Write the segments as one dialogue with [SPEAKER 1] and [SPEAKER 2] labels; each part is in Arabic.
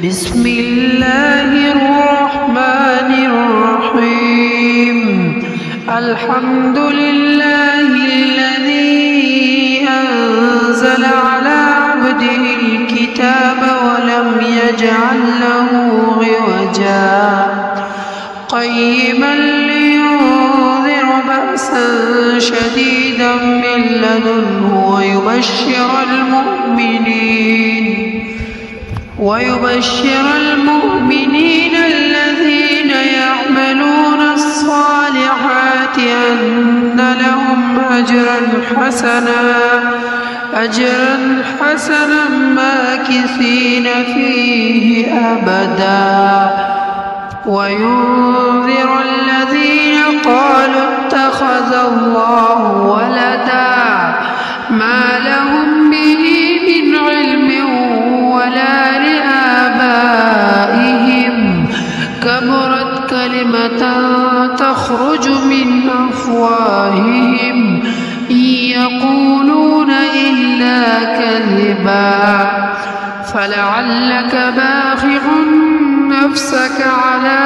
[SPEAKER 1] بسم الله الرحمن الرحيم. الحمد لله الذي أنزل على عبده الكتاب ولم يجعل له عوجا قيما لينذر بأسا شديدا من لدنه ويبشر المؤمنين الذين يعملون الصالحات أن لهم أجرا حسنا ماكثين فيه أبدا وينذر الذين قالوا اتخذ الله ولدا ما لهم به من علم ولا لآبائهم كبرت كلمة تخرج من أفواههم إن يقولون إلا كذبا فلعلك باخع نفسك على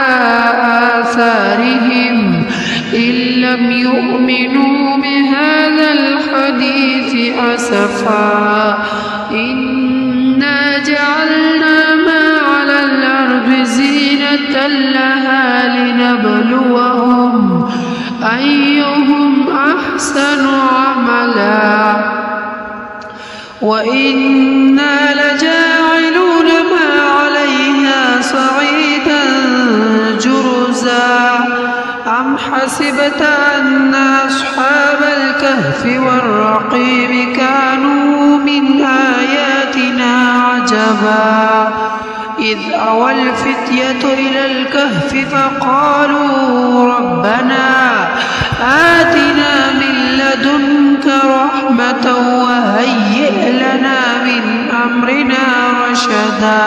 [SPEAKER 1] آثارهم إن لم يؤمنوا بهذا الحديث أسفا إنا جعلنا ما على الأرض زينة لها لنبلوهم أيهم أحسن عملا وإنا لجاعلون ما عليها صعيدا جرزا أم حسبت أن أصحاب الكهف والرقيم كانوا من آياتنا عجبا إذ أوى الفتية إلى الكهف فقالوا ربنا آتنا من لدنك رحمة وهيئ لنا من أمرنا رشدا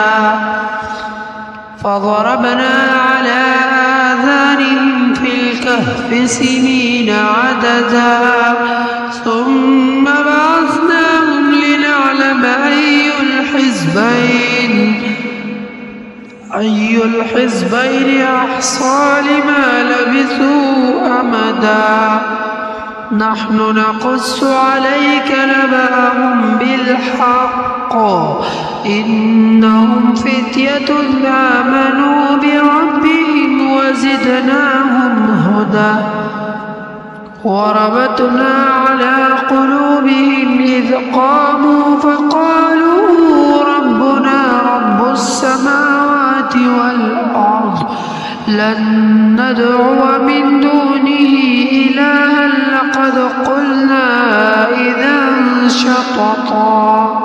[SPEAKER 1] فضربنا على آذانهم في الكهف سنين عددا ثم بعثناهم لنعلم أي الحزبين أحصى لما لبثوا أمدا نحن نقص عليك نبأهم بالحق إنهم فتية آمنوا بربهم وزدناهم هدى وربطنا على قلوبهم إذ قاموا فقالوا ربنا رب السماوات والأرض لن ندعو من دونه إلها لقد قلنا إذا شططا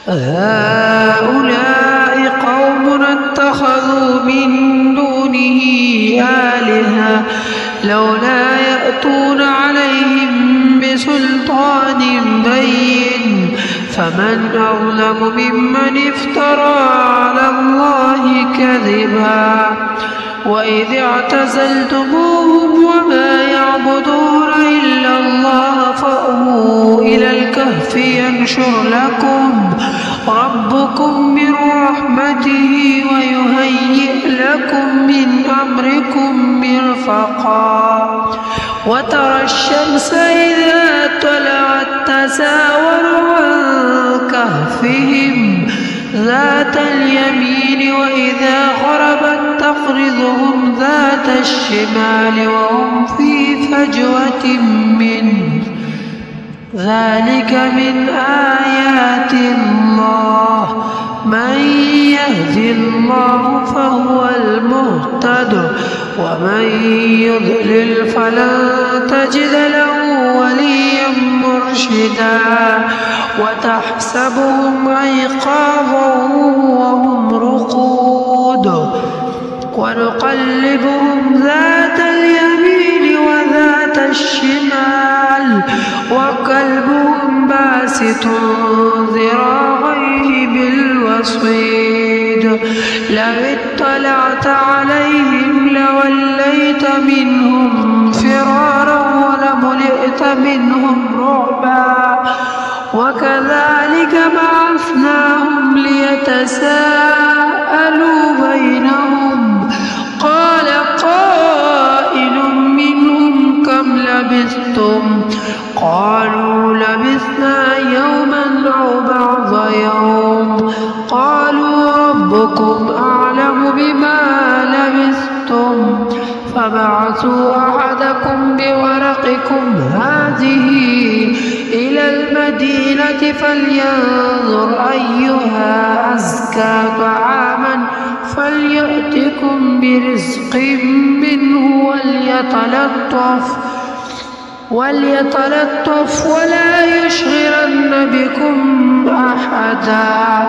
[SPEAKER 1] هؤلاء قوم اتخذوا من دونه آلهة لولا يأتون عليهم بسلطان بين فمن أظلم ممن افترى على الله كذبا وإذ اعتزلتموهم وما يعبدون إلا الله فأووا إلى الكهف ينشر لكم ربكم من رحمته ويهيئ لكم من أمركم مرفقا وترى الشمس إذا طلعت تزاور عن كهفهم ذات اليمين وإذا غربت تقرضهم ذات الشمال وهم في فجوة منه ذلك من آيات الله من يهد الله فهو المهتد ومن يضلل فلن تجد له وليا مرشدا وتحسبهم أيقاظا وهم رقود ونقلبهم ذات اليمين وذات الشمال وكلبهم باسط ذراعيه بالوصيد لو اطلعت عليهم لوليت منهم فرارا ولملئت منهم رعبا وكذلك بعثناهم ليتساءلوا ربكم أعلم بما لبثتم فابعثوا أحدكم بورقكم هذه إلى المدينة فلينظر أيها أزكى طعاما فليأتكم برزق منه وليتلطف ولا يشعرن بكم أحدا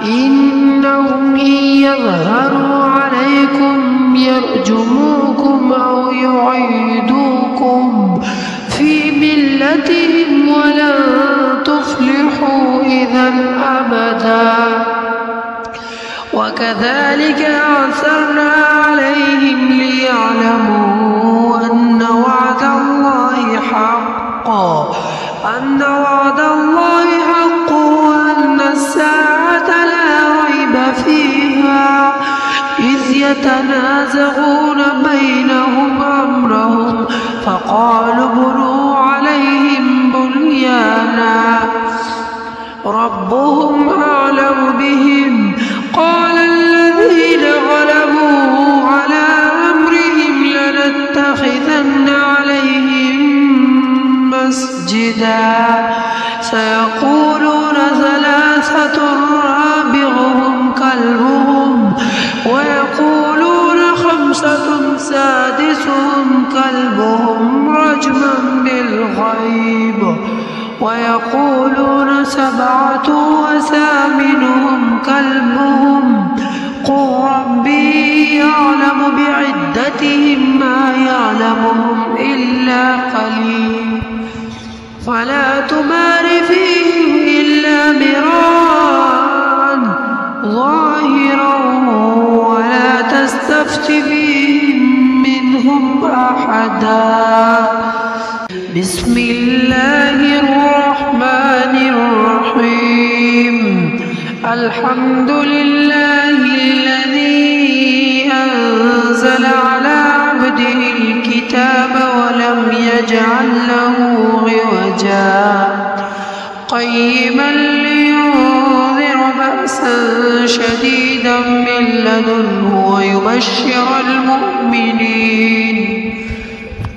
[SPEAKER 1] إنهم إن يظهروا عليكم يرجموكم أو يعيدوكم في ملتهم ولن تفلحوا إذا أبدا وكذلك أعثرنا عليهم ليعلموا أن وعد الله حق وأن الساعة لا ريب فيها إذ يتنازعون بينهم أمرهم فقالوا بنوا عليهم بنيانا ربهم أعلم بهم قال الذين غلبوا على أمرهم لنتخذن عليهم مسجدا سيقولون ثلاثة رابعهم كلبهم ويقولون خمسة سادسهم كلبهم رجما بالغيب ويقولون سبعة وثامنهم كلبهم قل ربي يعلم بعدتهم ما يعلمهم إلا قليل فلا تمار فيهم إلا مراء ظاهرا ولا تستفت فيهم منهم أحدا بسم الله الرحمن الرحيم الحمد لله الذي أنزل على عبده الكتاب ولم يجعل له عوجا قيما لينذر بأسا شديدا من لدنه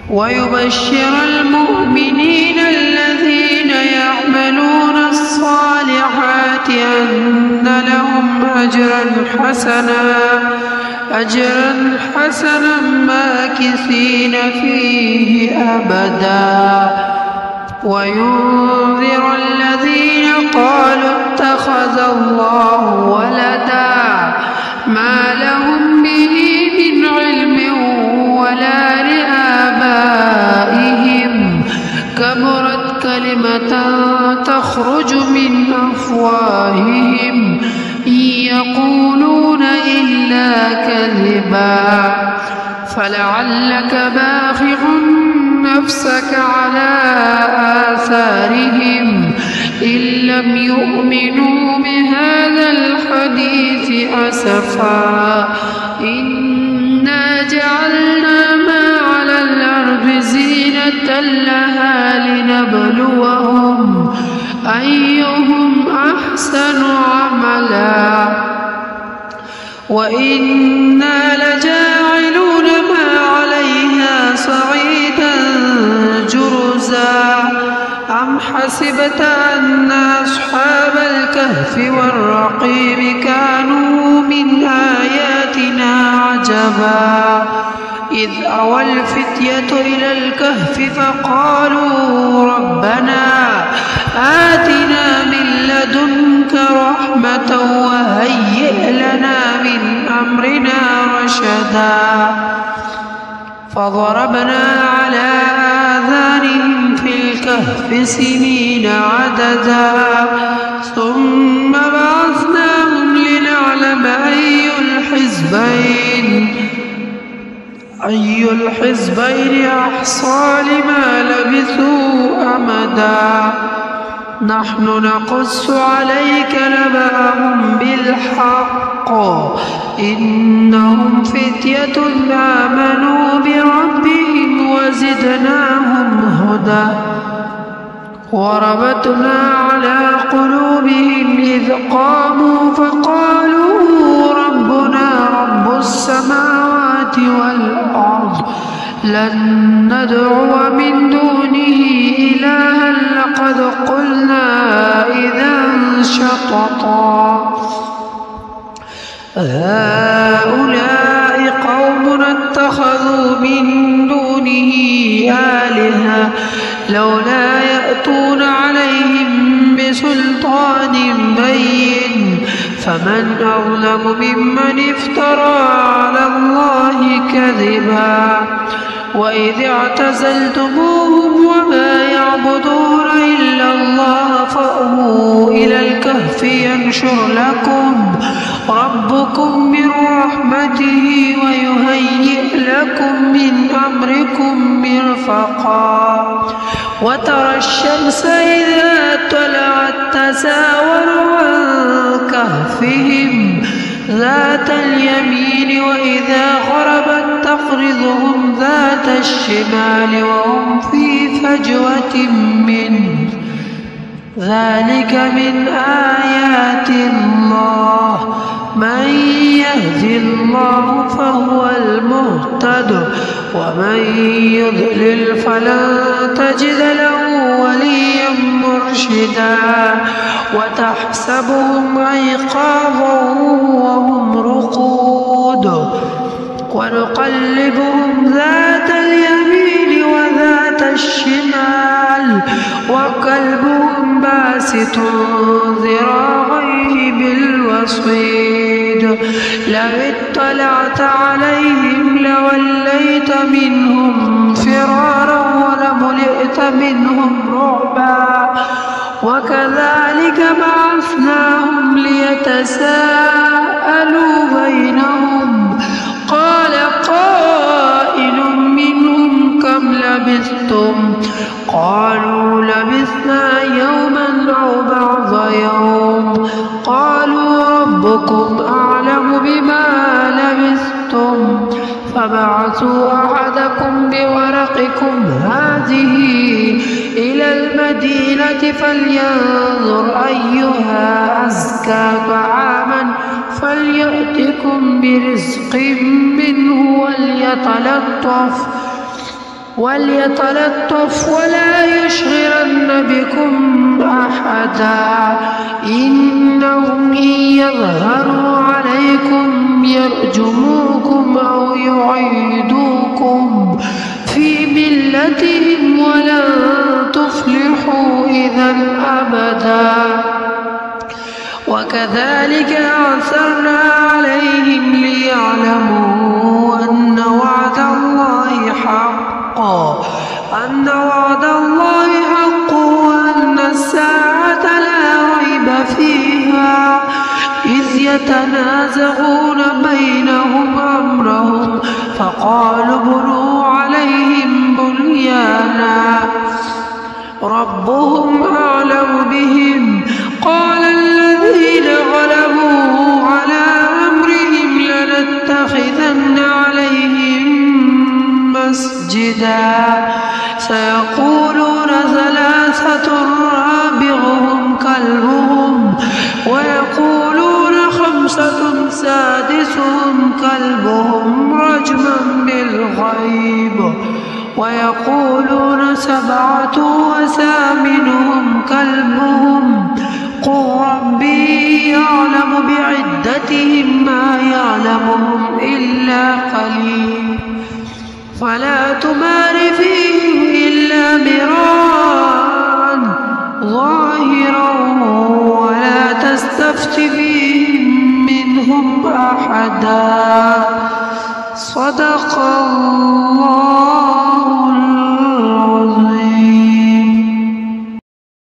[SPEAKER 1] ويبشر المؤمنين الذين يعملون الصالحات أن لهم أجرا حسنا ماكثين فيه أبدا وينذر الذين قالوا اتخذ الله ولدا ما لهم به من علم ولا لآبائهم كبرت كلمة تخرج من أفواههم إن يقولون إلا كذبا فلعلك باخع نفسك على آثارهم إن لم يؤمنوا بهذا الحديث أسفا إنا جعلنا ما على الأرض زينة لها لنبلوهم أيهم أحسن عملا وإنا لجاعلون ما عليها صعيدا جرزا أم حسبت أن أصحاب الكهف والرقيم كانوا من آياتنا عجبا إذ أوى الفتية إلى الكهف فقالوا ربنا آتنا من لدنك رحمة وهيئ لنا من أمرنا رشدا فضربنا على آذانهم في الكهف سنين عددا ثم بعثناهم لنعلم أي الحزبين أحصى لما لبثوا أمدا نحن نقص عليك نبأهم بالحق إنهم فتية آمنوا بربهم وزدناهم هدى وربطنا على قلوبهم إذ قاموا فقالوا لن ندعو من دونه إلها لقد قلنا إذا شططا هؤلاء قوم اتخذوا من دونه آلهة لولا يأتون عليهم بسلطان بين فمن أظلم ممن افترى على الله كذبا وإذ اعتزلتموهم وما يعبدون إلا الله فأووا إلى الكهف ينشر لكم ربكم من رحمته ويهيئ لكم من أمركم مرفقا وترى الشمس إذا طلعت تساور عن كهفهم ذات اليمين وإذا غربت تقرضهم ذات الشمال وهم في فجوة منه ذلك من آيات الله من يهد الله فهو المهتد ومن يضلل فلن تجد له وليا مرشدا وتحسبهم أيقاظا وهم رقود ونقلبهم ذات اليمين وذات الشمال وكلبهم باسط ذراعيه بالوصيد لو اطلعت عليهم لوليت منهم فرارا ولملئت منهم رعبا وكذلك بعثناهم ليتساءلوا بينهم قال قائل منهم كم لبثتم قالوا لبثنا يوما أو بعض يوم قالوا ربكم أعلم بما لبثتم فبعثوا أحدكم بورقكم هذه إلى المدينة فلينظر أيها أزكى طعاما فليأتكم برزق منه وليتلطف ولا يشعرن بكم أحدا إنهم إن يظهروا عليكم يرجموكم أو يعيدوكم في ملتهم ولن تفلحوا إذا أبدا وكذلك أعثرنا عليهم ليعلموا أن وعد الله حق وأن الساعة لا ريب فيها إذ يتنازعون بينهم أمرهم فقالوا ابنوا عليهم بنيانا ربهم أعلم بهم قال الذين غلبوا على أمرهم لنتخذن عليهم مسجدا سيقولون ثلاثة رابعهم كلبهم ويقولون خمسة سادسهم كلبهم رجما بالغيب ويقولون سبعة وثامنهم كلبهم قل ربي يعلم بعدتهم ما يعلمهم إلا قليل فلا تمار فيهم إلا مراء ظاهرا ولا تستفت فيهم منهم أحدا صدق الله